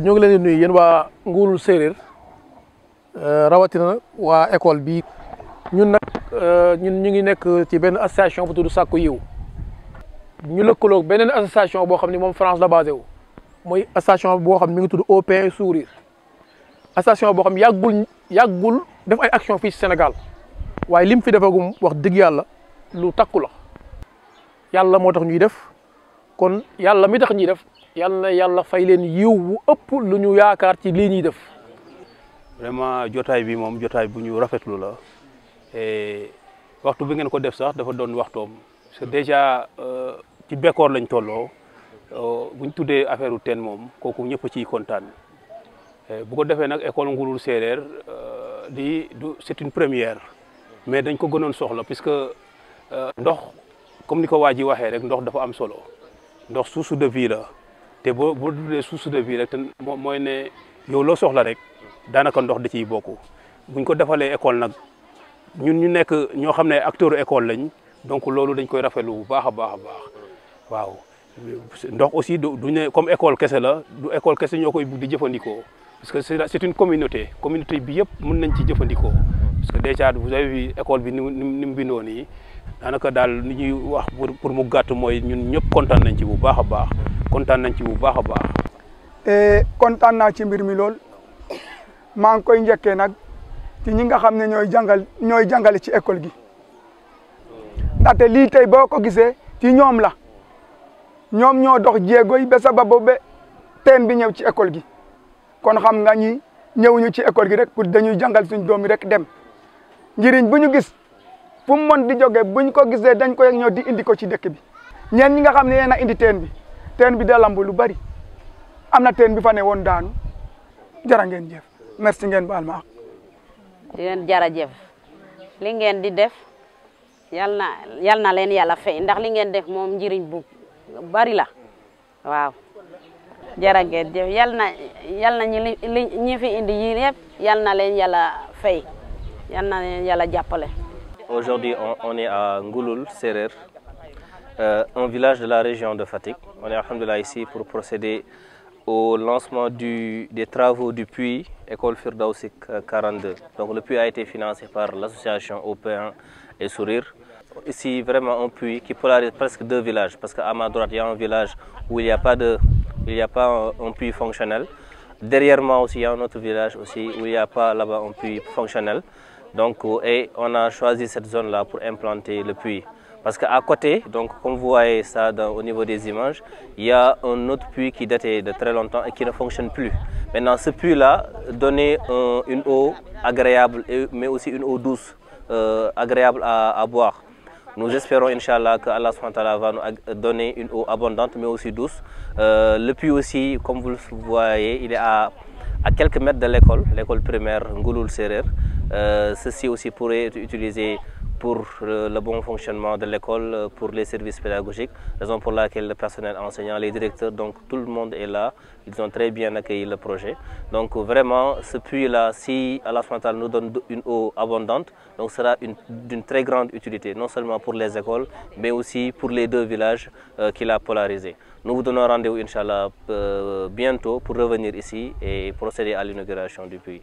ñu ngi leen di nuyu yéen waa Ngouloul Séréer rawatina waa école bi ñun nag ñun ñu ngi nekk ci benn association bu tudd Sakku Yiw ñu lëkkaloo beneen association boo xam ne moom France la basé wu mooy association boo xam ne mi ngi tudd Au Pain et Sourire association boo xam yàggul def ay action fii ci Sénégal waaye lim fi defagum wax dëgg yàlla lu takku la yàlla moo tax ñuy def kon yàlla mi tax ñuy def yàlla na yàlla fay leen yiw bu ëpp lu ñu yaakaar ci lii ñuy def. vraiment jotaay bi moom jotaay bu ñu rafetlu la et waxtu bi ngeen ko def sax dafa doon waxtoom parce que déjà ci bekkoor lañ tolloo bu ñu tuddee affaire u teen moom kooku ñëpp ciy kontaan bu ko defee nag école Ngouloul Séréer c'est une première mais dañ ko gënoon soxla puisque ndox comme ni ko waa ji waxee rek ndox dafa am solo ndox source de vie la te boo tuddee source de vie rek te mooy ne yow loo soxla rek daanaka ndox da ciy bokk buñ ko defalee école nag ñun ñu nekk ñoo xam ne acteur école lañ donc loolu dañ koy rafetlu bu baax a baax a baax waaw ndox aussi du ne comme école kese la du école kese ñoo koy bugg di jëfandikoo parce que c'est une communauté bi yëpp mën nañ ci jëfandikoo parce que déjà vous avez vu école bi ni mu bindoo nii daanaka daal ni ñuy wax pour mu gàtt mooy ñun ñëpp kontaan nañ ci bu baax a baax kontaan nañ ci bu baax a baax. kontaan naa ci mbir mi lool maa ngi koy njëkkee nag ci ñi nga xam ne ñooy jàngale ci école gi ndaxte lii tey boo ko gisee ci ñoom la ñoom ñoo dox jéego yi ba sababu ba teen bi ñëw ci école gi kon xam nga ñi ñëwuñu ci école gi rek pour dañuy jàngal suñ doom yi rek dem njëriñ bu ñu gis fu mu mën di jógee buñ ko gisee dañ koy ñëw di indi ko ci dëkk bi ñeen ñi nga xam ne yéen a indi teen bi da lamb lu bari am na teen bi fa ne woon daanu jara ngeen jëf merci ngeen baal ma di leen jërëjëf li ngeen di def yal na leen yàlla fay ndax li ngeen def moom njëriñ bu bari la waaw jërë ngeen jëf yal na ñi fi indi yi yëpp yal na leen yàlla fay yal na leen yàlla jàppale. Aujourd'hui, on est à Ngouloul Séréer, un village de la région de Fatick. On est alhamdoulilah ici pour procéder au lancement des travaux du puits École Firdawsi 42. Donc le puits a été financé par l'association Au Pain et Sourire. Ici, vraiment un puits qui polarise presque deux villages, parce qu'à ma droite, il y a un village où il n'y a pas un puits fonctionnel. Derrière moi aussi, il y a un autre village aussi où il n'y a pas là-bas un puits fonctionnel. Donc, et on a choisi cette zone-là pour implanter le puits. Parce qu'à côté, donc, comme vous voyez ça au niveau des images, il y a un autre puits qui datait de très longtemps et qui ne fonctionne plus. Maintenant, ce puits-là donnait une eau agréable, mais aussi une eau douce, agréable à boire. Nous espérons, Inch'Allah, que Allah va nous donner une eau abondante, mais aussi douce. Le puits aussi, comme vous le voyez, il est à quelques mètres de l'école primaire Ngouloul Séréer. Ceci aussi pourrait être utilisé pour le bon fonctionnement de l'école, pour les services pédagogiques, raison pour laquelle le personnel enseignant, les directeurs, donc tout le monde est là. Ils ont très bien accueilli le projet. Donc vraiment, ce puits-là, si Allah nous donne une eau abondante, donc sera d'une très grande utilité, non seulement pour les écoles, mais aussi pour les deux villages qu'il a polarisés. Nous vous donnons rendez-vous, Inch'Allah, bientôt pour revenir ici et procéder à l'inauguration du puits.